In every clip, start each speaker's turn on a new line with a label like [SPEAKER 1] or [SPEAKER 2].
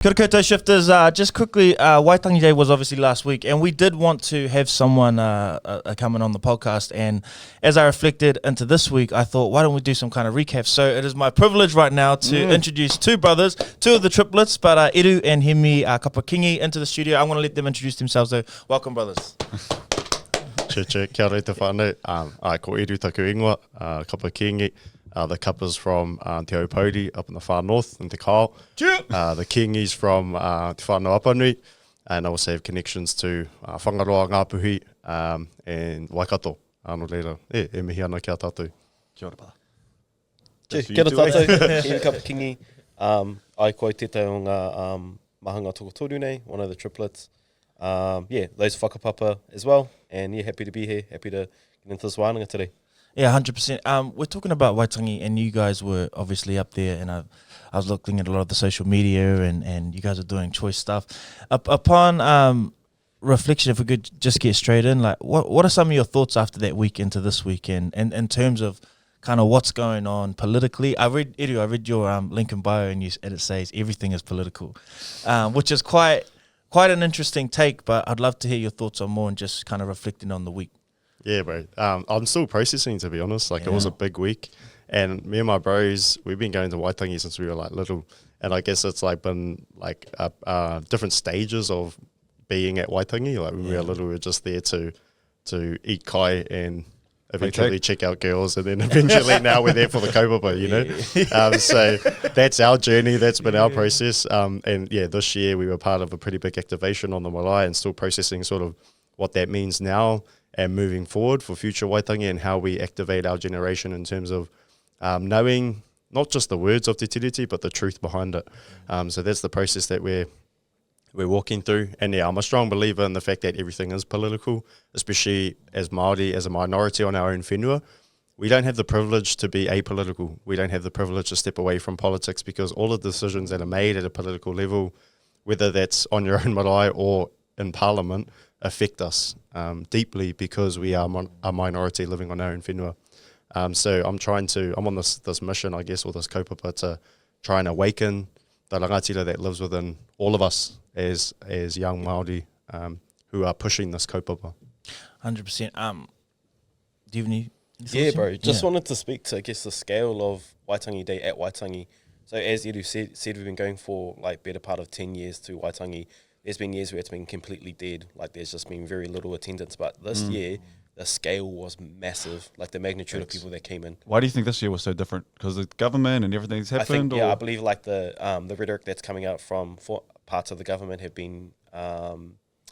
[SPEAKER 1] Kia ora koutou shifters, just quickly, Waitangi Day was obviously last week, and we did want to have someone coming on the podcast, and as I reflected into this week, I thought, why don't we do some kind of recap? So it is my privilege right now to introduce two brothers, two of the triplets, but Eru and Heemi Kapa-Kingi into the studio. I'm going to let them introduce themselves though. Welcome, brothers.
[SPEAKER 2] Kia ora te whānau. Ai ko Eru taku ingoa, Kapa-Kingi. The Kapas from Te Aupōuri up in the far north in Te Kao. The Kingis from Te Whānau Apanui, and I also have connections to Whangaroa, Ngāpuhi, and Waikato. Anō reira, e mihi ana kia tātou.
[SPEAKER 3] Kia ora pada.
[SPEAKER 4] Kia ora tātou, Heemi Kapa-Kingi. Ai koe tētai o ngā mahanga tokotoru nei, one of the triplets. Those whakapapa as well, and happy to be here, happy to get into this wānanga today.
[SPEAKER 1] Yeah, 100%. We're talking about Waitangi, and you guys were obviously up there, and I was looking at a lot of the social media, and you guys are doing choice stuff. Upon reflection, if we could just get straight in, like what are some of your thoughts after that week into this weekend, and in terms of kind of what's going on politically? I read your link in bio, and it says everything is political, which is quite an interesting take, but I'd love to hear your thoughts on more and just kind of reflecting on the week.
[SPEAKER 2] Yeah, bro. I'm still processing, to be honest. It was a big week. And me and my bros, we've been going to Waitangi since we were little. And I guess it's been different stages of being at Waitangi. When we were little, we were just there to eat kai and eventually check out girls. And then eventually now we're there for the kaupapa, you know. So that's our journey. That's been our process. This year we were part of a pretty big activation on the marae and still processing sort of what that means now and moving forward for future Waitangi and how we activate our generation in terms of knowing not just the words of Te Tiriti, but the truth behind it. So that's the process that we're walking through. And I'm a strong believer in the fact that everything is political, especially as Māori, as a minority on our own whenua. We don't have the privilege to be apolitical. We don't have the privilege to step away from politics because all of the decisions that are made at a political level, whether that's on your own marae or in Parliament, affect us deeply because we are a minority living on our own whenua. So I'm on this mission, I guess, or this kaupapa to try and awaken the rangatira that lives within all of us as young Māori who are pushing this kaupapa.
[SPEAKER 1] 100%. Do you have any thoughts?
[SPEAKER 4] Yeah, bro. Just wanted to speak to, I guess, the scale of Waitangi Day at Waitangi. So as Edu said, we've been going for better part of 10 years to Waitangi. There's been years where it's been completely dead, there's just been very little attendance. But this year, the scale was massive, the magnitude of people that came in.
[SPEAKER 3] Why do you think this year was so different? Because the government and everything's happened?
[SPEAKER 4] I believe the rhetoric that's coming out from parts of the government have been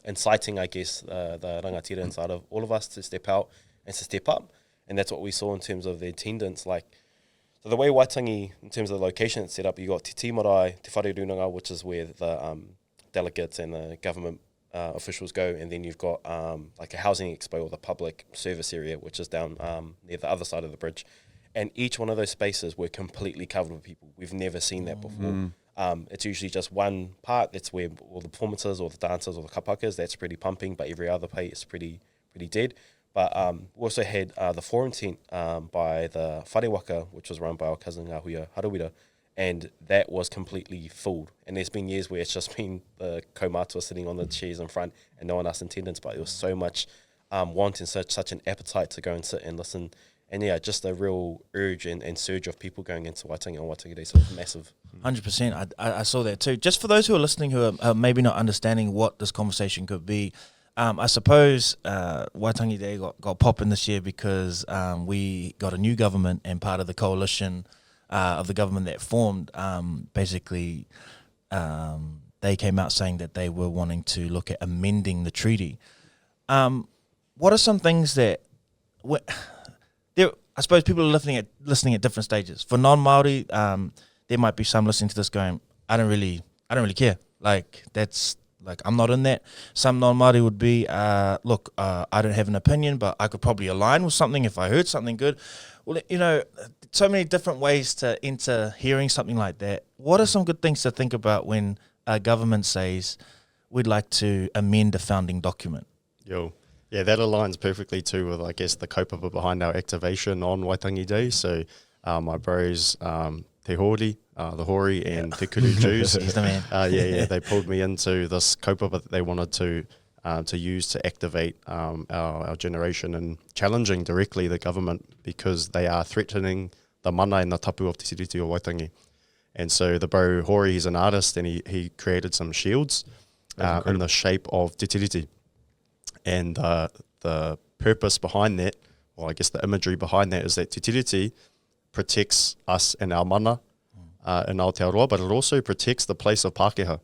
[SPEAKER 4] inciting, I guess, the rangatira inside of all of us to step out and to step up. And that's what we saw in terms of the attendance. So the way Waitangi, in terms of the location it's set up, you got Te Marae, Te Whare Runanga, which is where the delegates and the government officials go, and then you've got a housing expo or the public service area, which is down near the other side of the bridge. And each one of those spaces were completely covered with people. We've never seen that before. It's usually just one part. That's where all the performances or the dancers or the kapakas, that's pretty pumping, but every other place is pretty dead. But we also had the forum tent by the Whare Waka, which was run by our cousin Ngahuia Harawira, and that was completely full. And there's been years where it's just been the kaumātua sitting on the chairs in front and no one else in attendance, but there was so much want and such an appetite to go and sit and listen. And just a real urge and surge of people going into Waitangi on Waitangi Day, so it was massive.
[SPEAKER 1] 100%. I saw that too. Just for those who are listening who are maybe not understanding what this conversation could be, I suppose Waitangi Day got popping this year because we got a new government, and part of the coalition of the government that formed, basically they came out saying that they were wanting to look at amending the treaty. What are some things that I suppose people are listening at different stages. For non-Māori, there might be some listening to this going, I don't really care. I'm not in that. Some non-Māori would be, I don't have an opinion, but I could probably align with something if I heard something good. Well, so many different ways to enter hearing something like that. What are some good things to think about when a government says we'd like to amend a founding document?
[SPEAKER 2] Yeah, that aligns perfectly too with, I guess, the kaupapa behind our activation on Waitangi Day. So my bros, Te Hori, the Hori and Te Kuru Jews.
[SPEAKER 1] He's the man.
[SPEAKER 2] They pulled me into this kaupapa that they wanted to use to activate our generation and challenging directly the government because they are threatening the mana and the tapu of Te Tiriti o Waitangi. And so the bro Hori, he's an artist, and he created some shields in the shape of Te Tiriti. And the purpose behind that, or I guess the imagery behind that, is that Te Tiriti protects us and our mana in Aotearoa, but it also protects the place of Pākehā.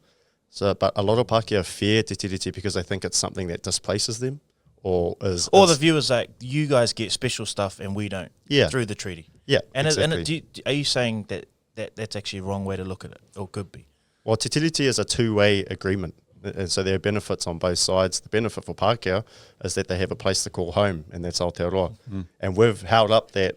[SPEAKER 2] So, but a lot of Pākehā fear Te Tiriti because they think it's something that displaces them, or
[SPEAKER 1] the view is like you guys get special stuff and we don't.
[SPEAKER 2] Yeah.
[SPEAKER 1] Through the treaty.
[SPEAKER 2] Yeah,
[SPEAKER 1] And
[SPEAKER 2] exactly.
[SPEAKER 1] are you saying that's actually a wrong way to look at it, or could be?
[SPEAKER 2] Well, Te Tiriti is a two-way agreement, and so there are benefits on both sides. The benefit for Pākehā is that they have a place to call home, and that's Aotearoa. And we've held up that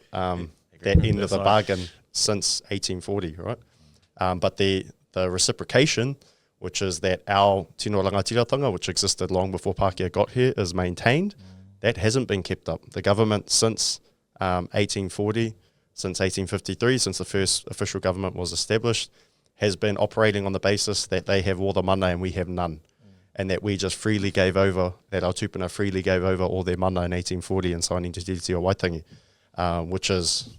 [SPEAKER 2] that end of the bargain since 1840, right? But the reciprocation, which is that our tino rangatiratanga, which existed long before Pākehā got here, is maintained. That hasn't been kept up. The government since 1840, since 1853, since the first official government was established, has been operating on the basis that they have all the mana and we have none. And that we just freely gave over, that our tupuna freely gave over all their mana in 1840 and signing Te Tiriti o Waitangi, which is,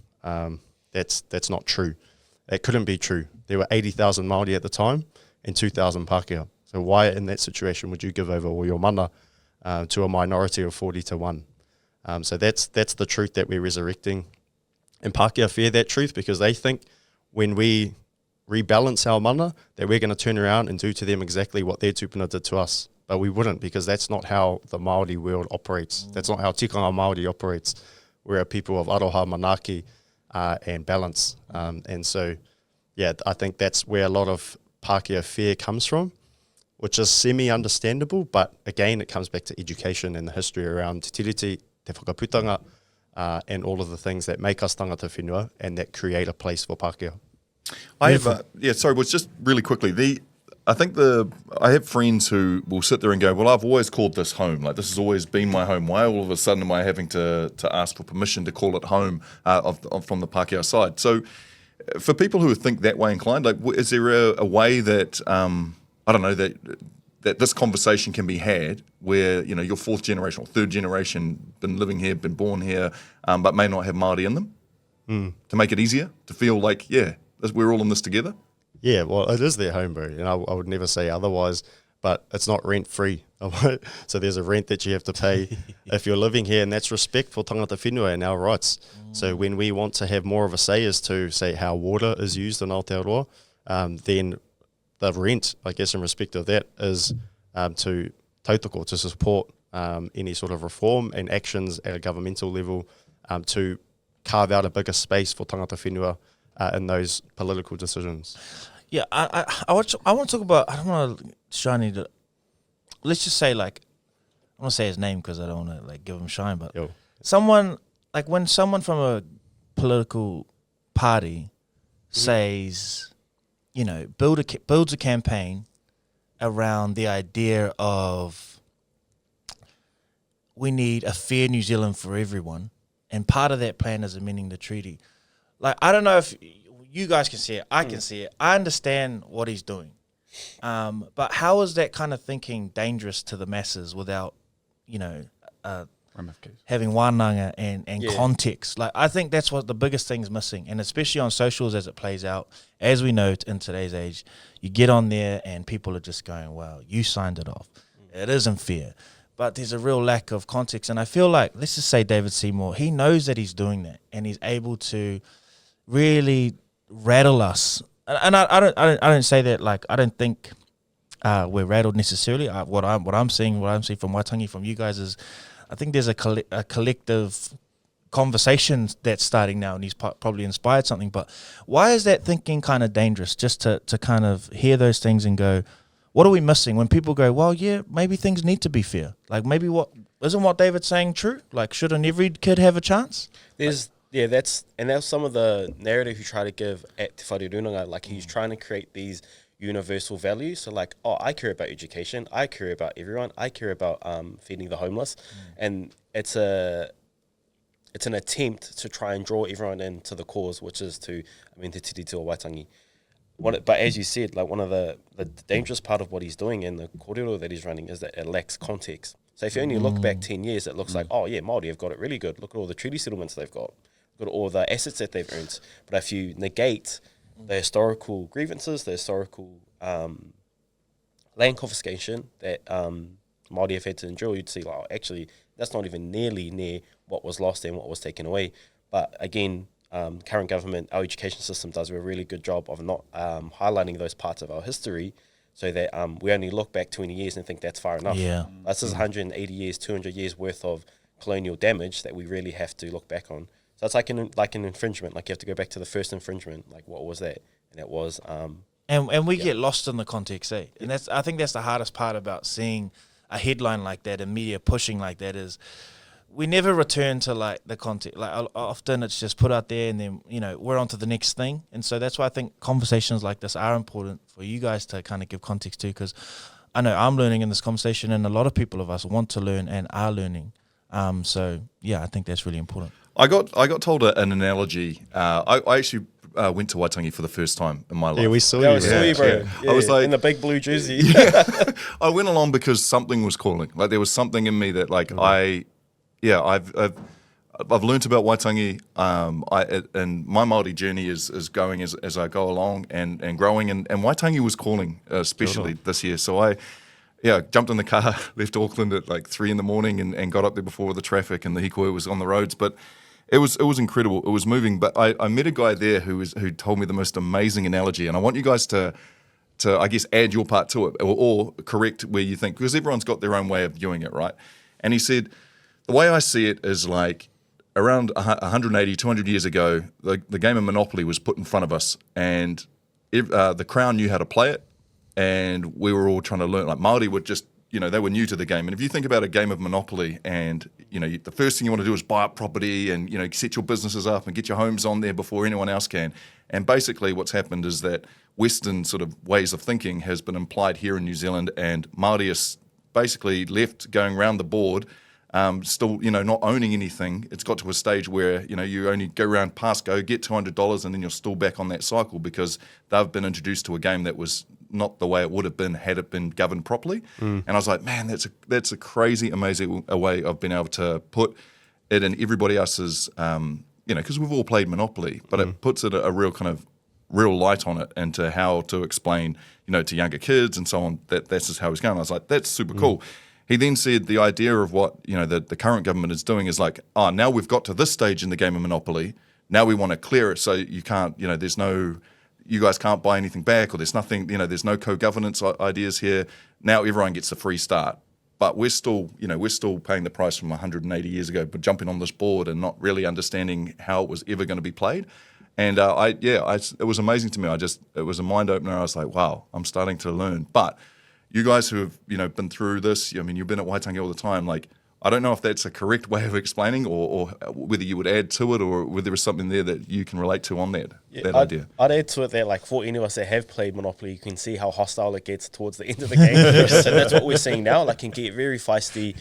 [SPEAKER 2] that's not true. It couldn't be true. There were 80,000 Māori at the time and 2,000 Pākehā. So why in that situation would you give over all your mana to a minority of 40 to 1? So that's the truth that we're resurrecting. And Pākehā fear that truth because they think when we rebalance our mana that we're going to turn around and do to them exactly what their tupuna did to us. But we wouldn't, because that's not how the Māori world operates. That's not how tikanga Māori operates. We're a people of aroha, manaaki, and balance. And so, yeah, I think that's where a lot of Pākehā fear comes from, which is semi-understandable, but again, it comes back to education and the history around te tiriti, te whakaputanga, and all of the things that make us tangata whenua and that create a place for Pākehā.
[SPEAKER 5] I have, just really quickly, I think I have friends who will sit there and go, well, I've always called this home. Like, this has always been my home. Why all of a sudden am I having to ask for permission to call it home from the Pākehā side? So for people who think that way inclined, like, is there a way that, I don't know, that this conversation can be had where, you know, your fourth generation or third generation been living here, been born here, but may not have Māori in them, to make it easier, to feel like, we're all in this together?
[SPEAKER 2] Yeah, well, it is their home, bro, and I would never say otherwise, but it's not rent-free. So there's a rent that you have to pay if you're living here, and that's respect for tangata whenua and our rights. So when we want to have more of a say as to, say, how water is used in Aotearoa, then the rent, I guess, in respect of that, is to tautoko, to support any sort of reform and actions at a governmental level to carve out a bigger space for tangata whenua in those political decisions.
[SPEAKER 1] Yeah, I want to talk about, I don't want to shiny to, let's just say, like, I want to say his name because I don't want to, like, give him shine, but someone, like, when someone from a political party says, you know, builds a campaign around the idea of we need a fair New Zealand for everyone, and part of that plan is amending the treaty. Like, I don't know if you guys can see it. I can see it. I understand what he's doing. But how is that kind of thinking dangerous to the masses without, you know, having wānanga and context? Like, I think that's what the biggest thing's missing. And especially on socials as it plays out, as we know in today's age, you get on there and people are just going, well, you signed it off. It isn't fair. But there's a real lack of context. And I feel like, let's just say David Seymour, he knows that he's doing that and he's able to really rattle us, and I don't say that, like, I don't think we're rattled necessarily. What I'm seeing from Waitangi, from you guys, is I think there's a collective conversation that's starting now, and he's probably inspired something. But why is that thinking kind of dangerous? Just to kind of hear those things and go, what are we missing? When people go, well, yeah, maybe things need to be fair. Like, maybe isn't what David's saying true? Like, shouldn't every kid have a chance?
[SPEAKER 4] That's some of the narrative you try to give at Te Whare Runanga. Like, he's trying to create these universal values. So, like, I care about education, I care about everyone, I care about feeding the homeless, and it's it's an attempt to try and draw everyone into the cause, which is to, Te Tiriti o Waitangi. But as you said, like one of the dangerous part of what he's doing and the kōrero that he's running is that it lacks context. So if you only look back 10 years, it looks like, oh yeah, Māori have got it really good. Look at all the treaty settlements they've got. Look at all the assets that they've earned. But if you negate the historical grievances, the historical land confiscation that Māori have had to endure, you'd see, like, oh, actually, that's not even nearly near what was lost and what was taken away. But again, current government, our education system does a really good job of not highlighting those parts of our history, so that we only look back 20 years and think that's far enough.
[SPEAKER 1] Yeah.
[SPEAKER 4] This is 180 years, 200 years worth of colonial damage that we really have to look back on. So it's like an infringement. Like you have to go back to the first infringement. Like what was that? And it was
[SPEAKER 1] and we get lost in the context, eh? And I think that's the hardest part about seeing a headline like that and media pushing like that is we never return to like the context. Like often it's just put out there and then, we're on to the next thing. And so that's why I think conversations like this are important for you guys to kind of give context to, because I know I'm learning in this conversation and a lot of people of us want to learn and are learning. So yeah, I think that's really important.
[SPEAKER 5] I got told an analogy. I actually went to Waitangi for the first time in my life.
[SPEAKER 2] Yeah, we saw
[SPEAKER 4] that
[SPEAKER 2] you.
[SPEAKER 4] was sweet, bro.
[SPEAKER 5] Yeah.
[SPEAKER 4] Yeah,
[SPEAKER 5] I was like,
[SPEAKER 4] in the big blue jersey.
[SPEAKER 5] I went along because something was calling. Like there was something in me that like I've learnt about Waitangi. And my Māori journey is going as I go along and growing. And Waitangi was calling, especially this year. So I jumped in the car, left Auckland at like 3 a.m. and got up there before the traffic and the hikoi was on the roads. But it was incredible. It was moving. But I met a guy there who told me the most amazing analogy. And I want you guys to I guess add your part to it or correct where you think, because everyone's got their own way of viewing it, right? And he said, the way I see it is like around 180, 200 years ago, the game of Monopoly was put in front of us and the Crown knew how to play it and we were all trying to learn. Like Māori were just, they were new to the game. And if you think about a game of Monopoly and, the first thing you want to do is buy up property and, set your businesses up and get your homes on there before anyone else can. And basically what's happened is that Western sort of ways of thinking has been implied here in New Zealand and Māori is basically left going around the board, still, not owning anything. It's got to a stage where, you only go around past go, get $200 and then you're still back on that cycle because they've been introduced to a game that was not the way it would have been had it been governed properly. And I was like, man, that's a crazy, amazing way of being able to put it in everybody else's, because we've all played Monopoly, but it puts it a real kind of real light on it and to how to explain, to younger kids and so on, that's just how it's going. I was like, that's super cool. He then said the idea of what, the current government is doing is like, now we've got to this stage in the game of Monopoly. Now we want to clear it so you can't, you guys can't buy anything back or there's nothing, there's no co-governance ideas here. Now everyone gets a free start. But we're still paying the price from 180 years ago, but jumping on this board and not really understanding how it was ever going to be played. And it was amazing to me. It was a mind opener. I was like, wow, I'm starting to learn. But you guys who have, been through this, you've been at Waitangi all the time. Like, I don't know if that's a correct way of explaining or whether you would add to it or whether there is something there that you can relate to on that idea.
[SPEAKER 4] I'd add to it that, like, for any of us that have played Monopoly, you can see how hostile it gets towards the end of the game. So that's what we're seeing now. Like, can get very feisty.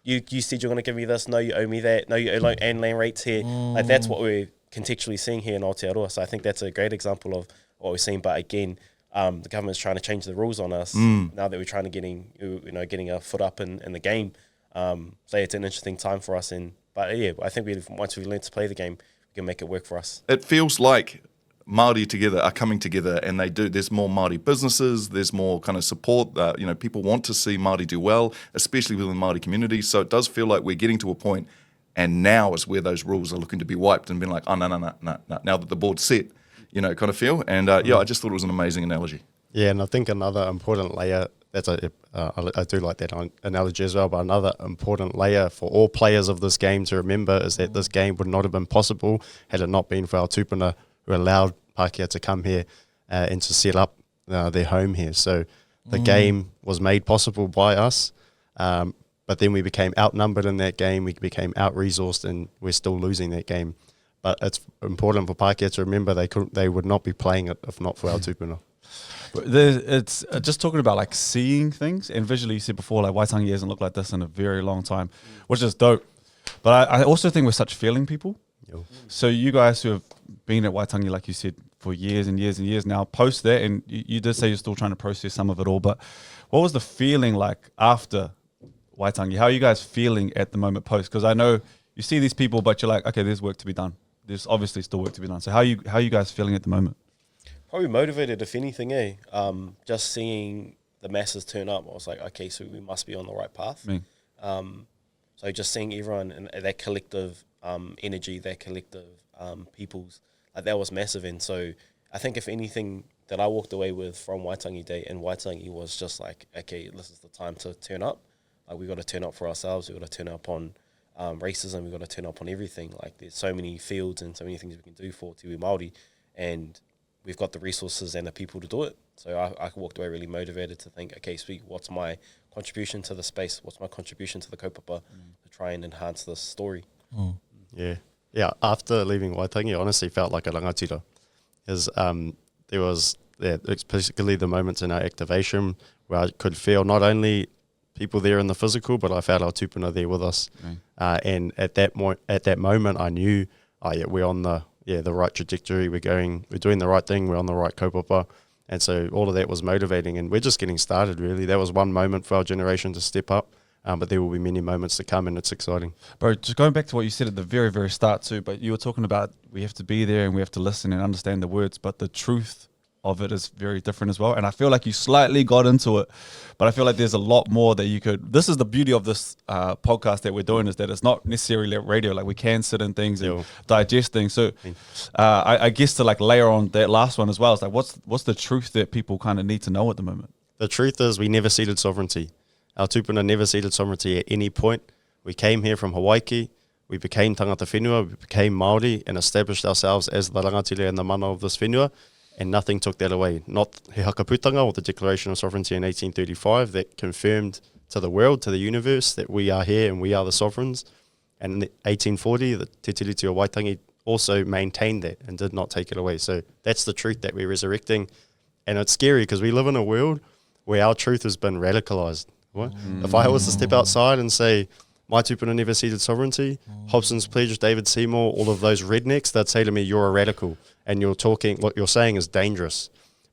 [SPEAKER 4] You said you're going to give me this. No, you owe me that. No, you owe and land rates here. Like, that's what we're contextually seeing here in Aotearoa. So I think that's a great example of what we're seeing. But again, the government's trying to change the rules on us now that we're trying to getting a foot up in the game. So it's an interesting time for us. But I think once we learn to play the game, we can make it work for us.
[SPEAKER 5] It feels like Māori together are coming together, and there's more Māori businesses, there's more kind of support. People want to see Māori do well, especially within the Māori community. So it does feel like we're getting to a point, and now is where those rules are looking to be wiped and being like, oh no, now that the board's set, kind of feel. And I just thought it was an amazing analogy.
[SPEAKER 2] Yeah, and I think another important layer, I do like that analogy as well, but another important layer for all players of this game to remember is that this game would not have been possible had it not been for our tupuna who allowed Pākehā to come here and to set up their home here. So the game was made possible by us, but then we became outnumbered in that game, we became out-resourced, and we're still losing that game. But it's important for Pākehā to remember they would not be playing it if not for our tupuna.
[SPEAKER 3] It's just talking about like seeing things and visually. You said before, like Waitangi hasn't looked like this in a very long time, which is dope. But I also think we're such feeling people.
[SPEAKER 2] Yo.
[SPEAKER 3] So you guys who have been at Waitangi, like you said, for years and years and years now, post that, and you did say you're still trying to process some of it all, but what was the feeling like after Waitangi? How are you guys feeling at the moment post? Because I know you see these people, but you're like, okay, there's work to be done. There's obviously still work to be done. So how are you guys feeling at the moment?
[SPEAKER 4] Probably motivated, if anything, just seeing the masses turn up, I was like, okay, so we must be on the right path. So just seeing everyone and that collective energy, that collective peoples, like that was massive. And so I think if anything that I walked away with from Waitangi Day and Waitangi was just like, okay, this is the time to turn up. Like we got to turn up for ourselves. We got to turn up on racism. We got to turn up on everything. Like there's so many fields and so many things we can do for Te Māori, and we've got the resources and the people to do it. So I walked away really motivated to think, okay, sweet, what's my contribution to the space? What's my contribution to the kaupapa to try and enhance this story?
[SPEAKER 2] Yeah. After leaving Waitangi, I honestly felt like a rangatira. There was particularly the moments in our activation where I could feel not only people there in the physical, but I felt our tupuna there with us. And at that moment, I knew, we're on the right trajectory. We're doing the right thing. We're on the right kaupapa. And so all of that was motivating, and we're just getting started, really. That was one moment for our generation to step up, but there will be many moments to come, and it's exciting.
[SPEAKER 3] Bro, just going back to what you said at the very, very start too, but you were talking about we have to be there and we have to listen and understand the words, but the truth of it is very different as well. And I feel like you slightly got into it, but I feel like there's a lot more that you could. This is the beauty of this podcast that we're doing, is that it's not necessarily radio. Like we can sit in things and digest things. So I guess to like layer on that last one as well, it's like what's the truth that people kind of need to know at the moment?
[SPEAKER 2] The truth is we never ceded sovereignty. Our tupuna never ceded sovereignty at any point. We came here from Hawaii. We became tangata whenua, we became Māori and established ourselves as the rangatira and the mana of this whenua, and nothing took that away. Not he hakaputanga or the Declaration of Sovereignty in 1835 that confirmed to the world, to the universe, that we are here and we are the sovereigns. And in 1840, the Te Tiriti o Waitangi also maintained that and did not take it away. So that's the truth that we're resurrecting. And it's scary because we live in a world where our truth has been radicalized. If I was to step outside and say, my tupuna never ceded sovereignty, Hobson's Pledge, David Seymour, all of those rednecks, they'd say to me, you're a radical, and what you're saying is dangerous.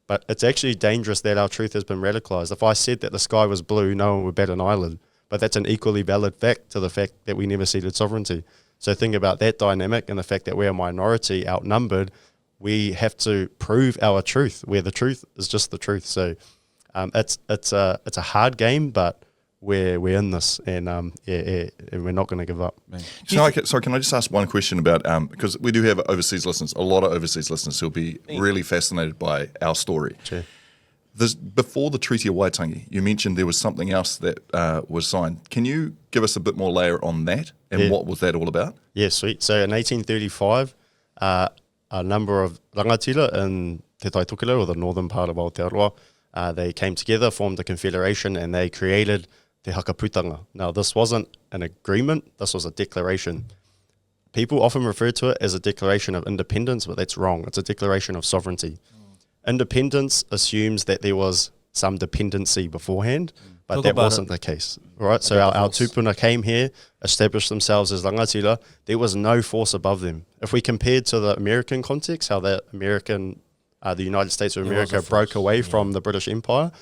[SPEAKER 2] But it's actually dangerous that our truth has been radicalized. If I said that the sky was blue, no one would bat an eyelid. But that's an equally valid fact to the fact that we never ceded sovereignty. So think about that dynamic and the fact that we're a minority, outnumbered. We have to prove our truth, where the truth is just the truth. So it's a hard game, but we're in this, and we're not going to give up.
[SPEAKER 5] Sorry, can I just ask one question about, because we do have overseas listeners, a lot of overseas listeners who'll be really fascinated by our story.
[SPEAKER 2] Sure.
[SPEAKER 5] Before the Treaty of Waitangi, you mentioned there was something else that was signed. Can you give us a bit more layer on that, and what was that all about?
[SPEAKER 2] Yeah, sweet. So in 1835, a number of rangatira in Te Tai Tokelo, or the northern part of Aotearoa, they came together, formed a confederation, and they created Te Hakaputanga. Now, this wasn't an agreement, this was a declaration. People often refer to it as a declaration of independence, but that's wrong. It's a declaration of sovereignty. Independence assumes that there was some dependency beforehand, but that wasn't the case. Right? So our tupuna came here, established themselves as rangatira. There was no force above them. If we compared to the American context, how the United States of America broke away from the British Empire,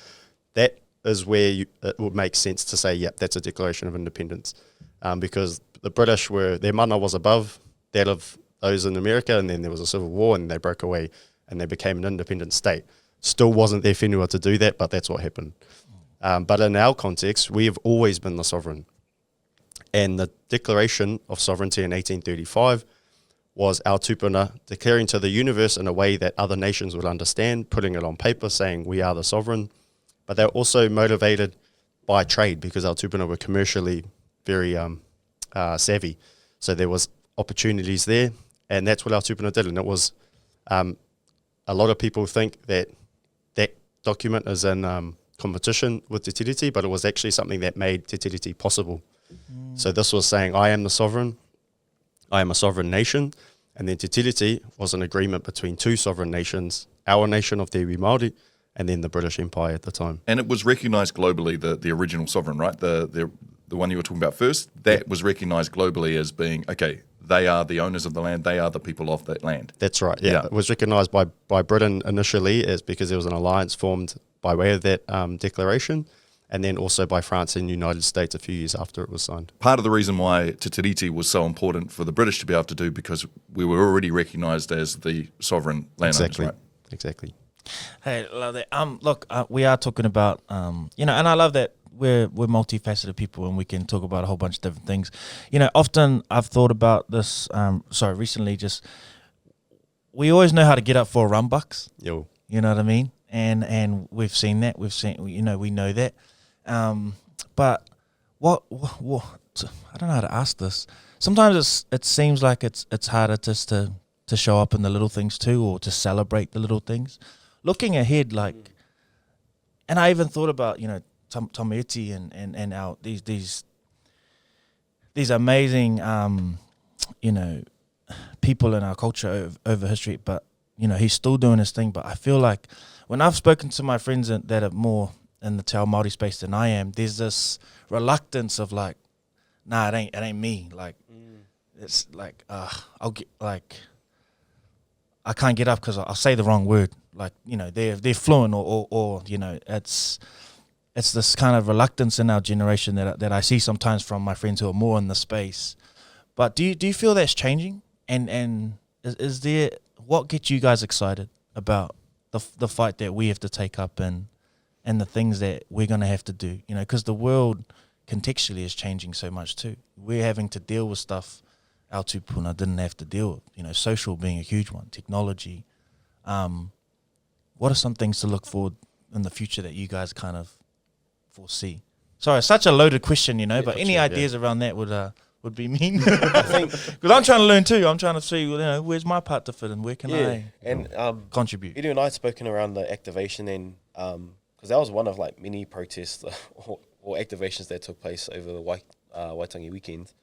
[SPEAKER 2] that is where it would make sense to say, yep, that's a declaration of independence. Because the British their mana was above that of those in America, and then there was a civil war, and they broke away, and they became an independent state. Still wasn't their whenua to do that, but that's what happened. But in our context, we have always been the sovereign. And the Declaration of Sovereignty in 1835 was our tupuna declaring to the universe in a way that other nations would understand, putting it on paper, saying we are the sovereign. But they're also motivated by trade, because our tupuna were commercially very savvy. So there was opportunities there, and that's what our tupuna did. And it was, a lot of people think that document is in competition with Te Tiriti, but it was actually something that made Te Tiriti possible. So this was saying, I am the sovereign, I am a sovereign nation, and then Te Tiriti was an agreement between two sovereign nations, our nation of Te Iwi Māori, and then the British Empire at the time.
[SPEAKER 5] And it was recognised globally, the original sovereign, right? The the one you were talking about first, that was recognised globally as being, okay, they are the owners of the land, they are the people of that land.
[SPEAKER 2] That's right. Yeah,
[SPEAKER 5] Yeah.
[SPEAKER 2] it was recognised by Britain initially as because there was an alliance formed by way of that declaration, and then also by France and United States a few years after it was signed.
[SPEAKER 5] Part of the reason why Te Tiriti was so important for the British to be able to do, because we were already recognised as the sovereign landowners,
[SPEAKER 2] Exactly.
[SPEAKER 5] right?
[SPEAKER 2] Exactly.
[SPEAKER 1] Hey, love that. Look, we are talking about, you know, and I love that we're multifaceted people and we can talk about a whole bunch of different things. You know, often I've thought about this. Recently, just we always know how to get up for a run, Bucks.
[SPEAKER 2] Yo.
[SPEAKER 1] You know what I mean? And we've seen that. We know that. But what I don't know how to ask this. Sometimes it seems like it's harder just to show up in the little things too, or to celebrate the little things. Looking ahead, like, and I even thought about, you know, Tamaiti and our these amazing you know, people in our culture over history, but you know, he's still doing his thing. But I feel like when I've spoken to my friends that are more in the Te Ao Māori space than I am, there's this reluctance of like, nah, it ain't me. Like, it's like, I'll get like, I can't get up because I'll say the wrong word. Like, you know, they're fluent or you know, it's this kind of reluctance in our generation that I see sometimes from my friends who are more in the space. But do you feel that's changing? And is there, what gets you guys excited about the fight that we have to take up and the things that we're going to have to do? You know, because the world contextually is changing so much too. We're having to deal with stuff our tupuna didn't have to deal with. You know, social being a huge one, technology. What are some things to look forward in the future that you guys kind of foresee? Sorry, such a loaded question, you know,
[SPEAKER 2] Yeah,
[SPEAKER 1] but
[SPEAKER 2] gotcha,
[SPEAKER 1] any
[SPEAKER 2] yeah.
[SPEAKER 1] ideas around that would be mean. I think because I'm trying to learn too. I'm trying to see, you know, where's my part to fit in? Where can I
[SPEAKER 4] and
[SPEAKER 1] contribute?
[SPEAKER 4] Edu and I had spoken around the activation and because that was one of like many protests or activations that took place over the Waitangi weekend.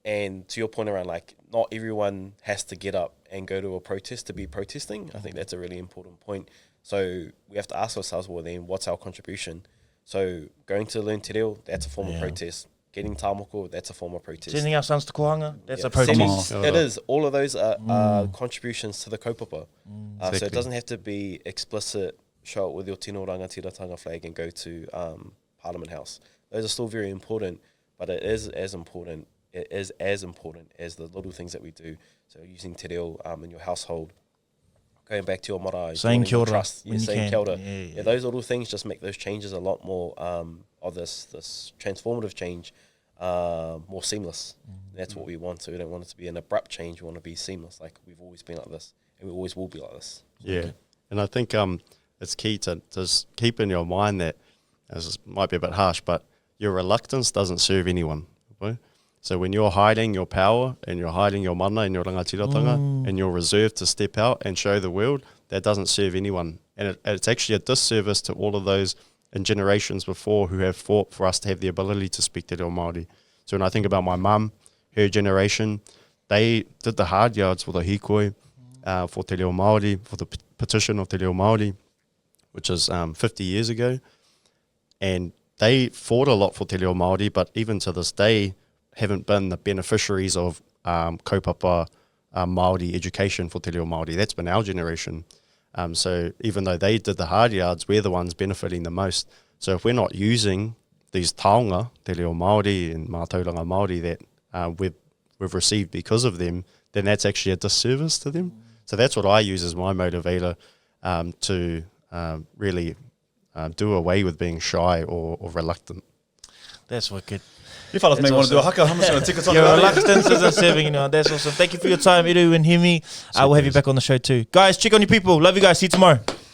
[SPEAKER 4] And to your point around like not everyone has to get up and go to a protest to be protesting. I think that's a really important point. So we have to ask ourselves, well then, what's our contribution? So going to learn te reo, that's a form of protest. Getting tamoko, that's a form of protest.
[SPEAKER 1] Sending our sons to kohanga, that's a
[SPEAKER 4] Sending-
[SPEAKER 1] protest.
[SPEAKER 4] It is. All of those are contributions to the kaupapa. So
[SPEAKER 2] Exactly.
[SPEAKER 4] it doesn't have to be explicit, show up with your tino rangatiratanga flag and go to Parliament House. Those are still very important, but it is as important as the little things that we do. So using te reo in your household, going back to your marae,
[SPEAKER 1] Saying
[SPEAKER 4] joining
[SPEAKER 1] kia
[SPEAKER 4] your
[SPEAKER 1] ora
[SPEAKER 4] trust,
[SPEAKER 1] when you
[SPEAKER 4] saying
[SPEAKER 1] can.
[SPEAKER 4] kia ora.
[SPEAKER 1] Yeah.
[SPEAKER 4] Those little things just make those changes a lot more of this transformative change more seamless. That's what we want. So we don't want it to be an abrupt change. We want to be seamless. Like we've always been like this, and we always will be like this.
[SPEAKER 2] Yeah. And I think it's key to just keep in your mind that, this might be a bit harsh, but your reluctance doesn't serve anyone. Okay? So when you're hiding your power and you're hiding your mana and your rangatiratanga and you're reserved to step out and show the world, that doesn't serve anyone. And it's actually a disservice to all of those in generations before who have fought for us to have the ability to speak te reo Māori. So when I think about my mum, her generation, they did the hard yards for the hikoi, for te reo Māori, for the petition of te reo Māori, which is 50 years ago. And they fought a lot for te reo Māori, but even to this day, haven't been the beneficiaries of kaupapa Māori education for te reo Māori. That's been our generation. So even though they did the hard yards, we're the ones benefiting the most. So if we're not using these taonga, te reo Māori and mātauranga Māori that we've received because of them, then that's actually a disservice to them. So that's what I use as my motivator to really do away with being shy or reluctant.
[SPEAKER 1] That's wicked.
[SPEAKER 3] You fellas may
[SPEAKER 1] That's
[SPEAKER 3] want to do a
[SPEAKER 1] awesome.
[SPEAKER 3] haka. I'm just going to take us on.
[SPEAKER 1] Your reluctance isn't serving anyone. That's awesome. Thank you for your time, Edu and Heemi. I will have you back on the show too. Guys, check on your people. Love you guys. See you tomorrow.